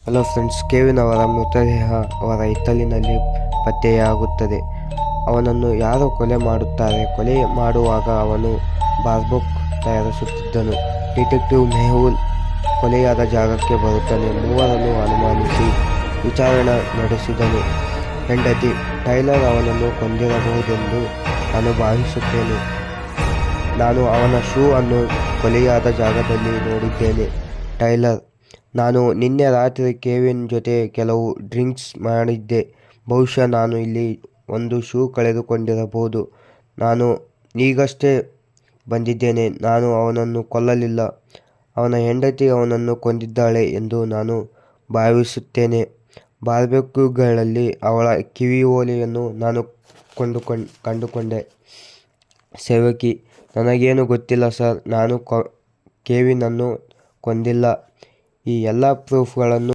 Hello friends, Kevin ಅವರ ಮೃತದೇಹ ಅವರ ಹಿತ್ತಲಿನಲ್ಲಿ ಪತ್ತೆಯಾಗುತ್ತದೆ. ಅವನನ್ನು ಯಾರೋ ಕೊಲೆ ಮಾಡುತ್ತಾರೆ. ಕೊಲೆ ಮಾಡುವಾಗ ಅವನು ಬಾರ್ಬೆಕ್ಯೂ ತಯಾರಿಸುತ್ತಿದ್ದನು. ಡಿಟೆಕ್ಟಿವ್ ಮೆಹುಲ್ ಕೊಲೆಯಾದ ಜಾಗಕ್ಕೆ ಬರುತ್ತಾನೆ. ಮೂವರನ್ನು ಅನುಮಾನಿಸಿ ವಿಚಾರಣೆ ನಡೆಸಿದನು. ಹೆಂಡತಿ ಟೈಲರ್ ಅವನನ್ನು ಕೊಂದಿರಬಹುದೆಂದು ನಾನು ಭಾವಿಸುತ್ತೇನೆ. ನಾನು ಅವನ ಶೂ ಅನ್ನು ಕೊಲೆಯಾದ ಜಾಗದಲ್ಲಿ ನೋಡಿದ್ದೇನೆ. ಟೈಲರ್: ನಾನು ನಿನ್ನೆ ರಾತ್ರಿ ಕೆವಿನ್ ಜೊತೆ ಕೆಲವು ಡ್ರಿಂಕ್ಸ್ ಮಾಡಿದ್ದೆ. ಬಹುಶಃ ನಾನು ಇಲ್ಲಿ ಒಂದು ಶೂ ಕಳೆದುಕೊಂಡಿರಬಹುದು. ನಾನು ಈಗಷ್ಟೇ ಬಂದಿದ್ದೇನೆ. ನಾನು ಅವನನ್ನು ಕೊಲ್ಲಲಿಲ್ಲ. ಅವನ ಹೆಂಡತಿ ಅವನನ್ನು ಕೊಂದಿದ್ದಾಳೆ ಎಂದು ನಾನು ಭಾವಿಸುತ್ತೇನೆ. ಬಾರ್ಬೆಕ್ಯೂಗಳಲ್ಲಿ ಅವಳ ಕಿವಿಯೋಲೆಯನ್ನು ನಾನು ಕಂಡುಕೊಂಡೆ. ಸೇವಕಿ: ನನಗೇನು ಗೊತ್ತಿಲ್ಲ ಸರ್. ನಾನು ಕೆವಿನ್ ಅನ್ನು ಕೊಂದಿಲ್ಲ. ಈ ಎಲ್ಲ ಪ್ರೂಫ್ಗಳನ್ನು